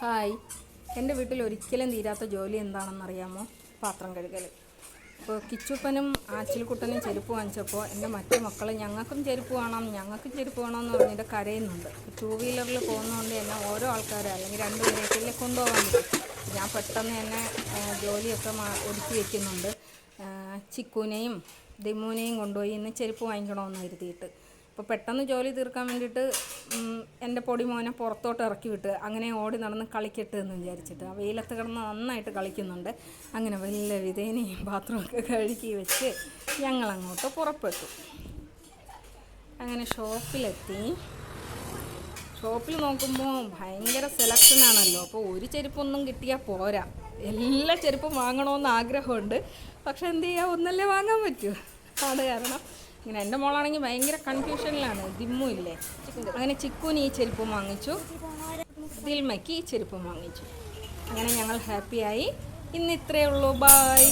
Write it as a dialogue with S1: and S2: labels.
S1: Hi, എൻ്റെ വീട്ടിൽ ഒരിക്കലും തീരാത്ത ജോലി എന്താണെന്നറിയാമോ? പാത്രം കഴുകൽ. ഇപ്പോൾ കിച്ചുപ്പനും ആച്ചിൽക്കുട്ടനും ചെരുപ്പ് വാങ്ങിച്ചപ്പോൾ എൻ്റെ മറ്റു മക്കൾ ഞങ്ങൾക്കും ചെരുപ്പ് വേണം എന്ന് പറഞ്ഞിട്ട് കരയുന്നുണ്ട്. ടൂ വീലറിൽ പോകുന്നതുകൊണ്ട് തന്നെ ഓരോ ആൾക്കാരെ അല്ലെങ്കിൽ രണ്ടുപേരെയൊക്കെ കൊണ്ടുപോകാൻ പറ്റും. ഞാൻ പെട്ടെന്ന് തന്നെ ജോലിയൊക്കെ ഒതുക്കി വയ്ക്കുന്നുണ്ട്. ചിക്കുനെയും ദിമുനെയും കൊണ്ടുപോയി ഇന്ന് ചെരുപ്പ് വാങ്ങിക്കണമെന്ന് കരുതിയിട്ട്. അപ്പോൾ പെട്ടെന്ന് ജോലി തീർക്കാൻ വേണ്ടിയിട്ട് എൻ്റെ പൊടിമോനെ പുറത്തോട്ട് ഇറക്കി വിട്ട് അങ്ങനെ ഓടി നടന്ന് കളിക്കട്ടെ എന്ന് വിചാരിച്ചിട്ട്. ആ വെയിലത്ത് കിടന്ന് നന്നായിട്ട് കളിക്കുന്നുണ്ട്. അങ്ങനെ വലിയ വിധേനയും പാത്രമൊക്കെ കഴുകി വെച്ച് ഞങ്ങളങ്ങോട്ട് പുറപ്പെട്ടു. അങ്ങനെ ഷോപ്പിലെത്തി. ഷോപ്പിൽ നോക്കുമ്പോൾ ഭയങ്കര സെലക്ഷനാണല്ലോ. അപ്പോൾ ഒരു ചെരുപ്പൊന്നും കിട്ടിയാൽ പോരാ, എല്ലാ ചെരുപ്പും വാങ്ങണമെന്ന് ആഗ്രഹമുണ്ട്. പക്ഷെ എന്ത് ചെയ്യുക, ഒന്നല്ലേ വാങ്ങാൻ പറ്റൂ. അത് കാരണം ഇങ്ങനെ എൻ്റെ മോളാണെങ്കിൽ ഭയങ്കര കൺഫ്യൂഷനിലാണ്. ദിമ്മു ഇല്ലേ, അങ്ങനെ ചിക്കുന് ഈ ചെരുപ്പും വാങ്ങിച്ചു, ദിൽമയ്ക്ക് ഈ ചെരുപ്പും വാങ്ങിച്ചു. അങ്ങനെ ഞങ്ങൾ ഹാപ്പിയായി. ഇന്ന് ഇത്രയേ ഉള്ളൂ. ബായ്.